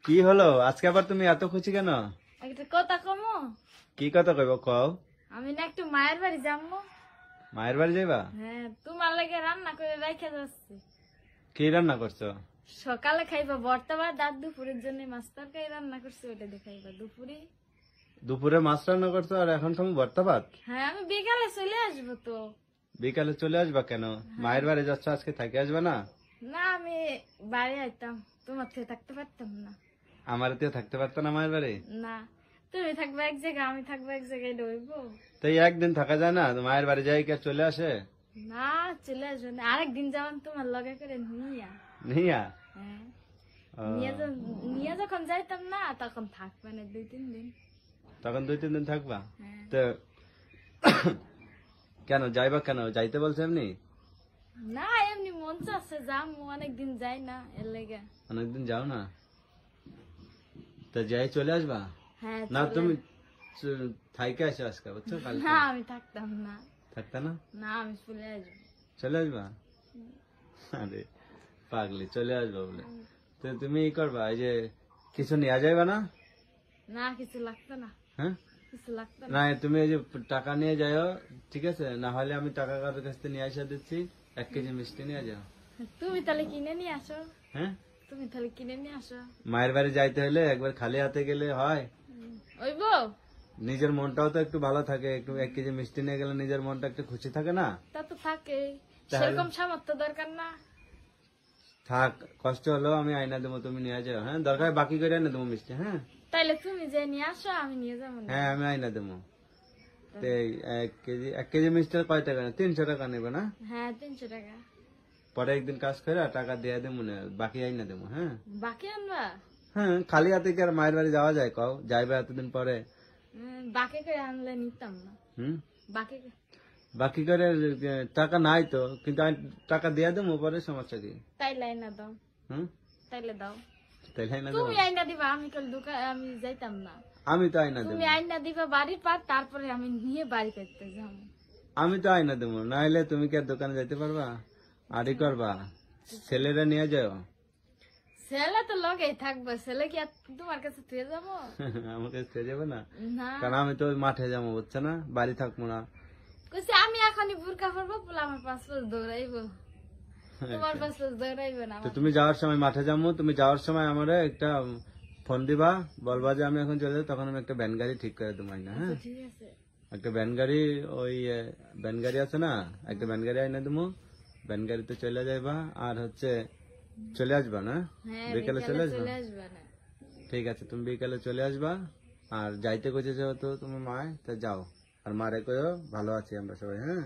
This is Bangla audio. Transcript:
কি হলো আজকে আবার তুমি এত খুশি কেন? একটা কথা কমো। কি কথা কইব কও। আমি না একটু মায়ের বাড়ি যাবো। মায়ের বাড়ি যাইবা? হ্যাঁ, তোমার লাগে রান্না করে রাখা যাচ্ছে। কি রান্না করছো? সকালে খাইবা ভর্তা ভাত, আর দুপুরের জন্য মাছ তরকারি রান্না করছি, ওটা দিয়ে খাইবা দুপুরে। দুপুরে মাছ রান্না করছো আর এখন তুমি ভর্তা ভাত? হ্যাঁ, আমি বিকালে চলে আসবো তো। বিকালে চলে আসবা কেন? মায়ের বাড়ি যাচ্ছ, আজকে থাকি আসবে না? না, আমি বাড়ি আইতাম, তোমার থেকে থাকতে পারতাম না। আমার তো থাকতে পারতো না মায়ের বাড়ি? না, তুমি থাকবে এক জায়গায়, আমি থাকবো এক জায়গায়, রইবো। তো এই একদিন থাকা যায় না? মায়ের বাড়ি যাই কে চলে আসে? না, চলে আসবে না, আরেকদিন যাবেন তোমার লগে করে নিয়া। নিয়া? হ্যাঁ, ও, নিয়ে যখন যাইতাম না তখন থাকবে না 2-3 দিন। তখন 2-3 দিন থাকবা? হ্যাঁ। তো কেন যাইবা, কেন যাইতে বলছে এমনি? না, এমনি মন চাচ্ছে যাম, অনেকদিন যাই না, এর লেগে। অনেকদিন যাও না, তো যাই চলে আসবা? হ্যাঁ, না চলে- তুমি থাইকে আসো আজকে, বুঝছো? কালকে না, আমি থাকতাম না। থাকতা না? না, আমি চলে আসবো। চলে আসবা? আরে পাগলি, চলে আসবা বলে তো তুমি ই করবা, এই যে কিছু নিয়ে যাইবা না? না, কিছু লাগতো না, হ্যাঁ, কিছু লাগতো না। না তুমি এই যে টাকা নিয়ে যাও, ঠিক আছে? না হলে আমি টাকা কারোর কাছ থেকে নিয়ে আসা দিচ্ছি, 1 কেজি মিষ্টি নিয়ে যাও। তুমি তাহলে কিনে নিয়ে আসো। হ্যাঁ, তুমি তাহলে কিনে নিয়ে আসো। মায়ের বাড়ি যাইতে হলে একবার খালি হাতে গেলে হয়? ওইব, নিজের মনটাও তো একটু ভালো থাকে, একটু 1 কেজি মিষ্টি নিয়ে গেলে নিজের মনটা একটু খুশি থাকে না? তা তো থাকে, তাহলে? সেরকম সামর্থ্য দরকার না। থাক, কষ্ট হলেও আমি আইনা দেবো, তুমি নিয়ে যাও। হ্যাঁ, দরকার হয় বাকি করে এনে দেবো মিষ্টি। হ্যাঁ তাইলে তুমি যে নিয়ে আসো, আমি নিয়ে যাবো না। হ্যাঁ, আমি আইনা দেবো। তো এই 1 কেজি মিষ্টি কয় টাকা? 300 টাকা নেবে না? হ্যাঁ, 300 টাকা। পরে একদিন কাজ করে টাকা দিয়ে দেবো, বাকি আইনা দেবো। হ্যাঁ বাকি আনবা? হ্যাঁ, খালি হাতে কি আর মায়ের বাড়ি যাওয়া যায়? কও, যাইবে এতদিন পরে। বাকি করে আনলে নিতাম না। হুম, বাকি বাকি করে টাকা নাই তো, কিন্তু আমি টাকা দিয়ে দেবো পরে, সমস্যা কি? তাইলে আইনা দাও, হুম, তাইলে দাও। তাইলে আইনা দেবো? তুমি আইনা দিবা, আমি কাল দোকান আমি যাইতাম না। আমি তো আইনা দেবো। তুমি আইনা দিবা বাড়ির পার, তারপরে আমি নিয়ে বাড়ি করতে যাবো। আমি তো আইনা দেবো, না হলে তুমি কি আর দোকানে যাইতে পারবা? আরই করবা, ছেলেরা নিয়ে যাও। ছেলে তো লগেই থাকবে, ছেলে কি আর তোমার কাছে পেয়ে যাবো? আমাকে ছেড়ে যাবে না? না, কারণ আমি তো ওই মাঠে যাবো, বুঝছো না? বাড়ি থাকবো না। কইছে আমি এখনই বুরকা পরবো, বলে আমার পাঁচ দৌড়াইবো, তোমার পাঁচ দৌড়াইবে না তো আমার। তুমি যাওয়ার সময় মাঠে যাবো, তুমি যাওয়ার সময় আমার একটা ফোন দিবা, বলবা যে আমি এখন চলে যাবো, তখন আমি একটা ভ্যান গাড়ি ঠিক করে দেবো না? হ্যাঁ, ঠিক আছে। একটা ভ্যান গাড়ি, ওই ভ্যান গাড়ি আছে না, একটা ভ্যান গাড়ি আইনা দেবো, ভ্যান গাড়িতে চলে যাইবা, আর হচ্ছে চলে আসবা না? হ্যাঁ, বিকেলে চলে আসবা? চলে আসবে না। ঠিক আছে, তুমি বিকালে চলে আসবা। আর যাইতে কইছে যেহেতু তুমি মায়, তা যাও, আর মারে কইও ভালো আছি আমরা সবাই। হ্যাঁ,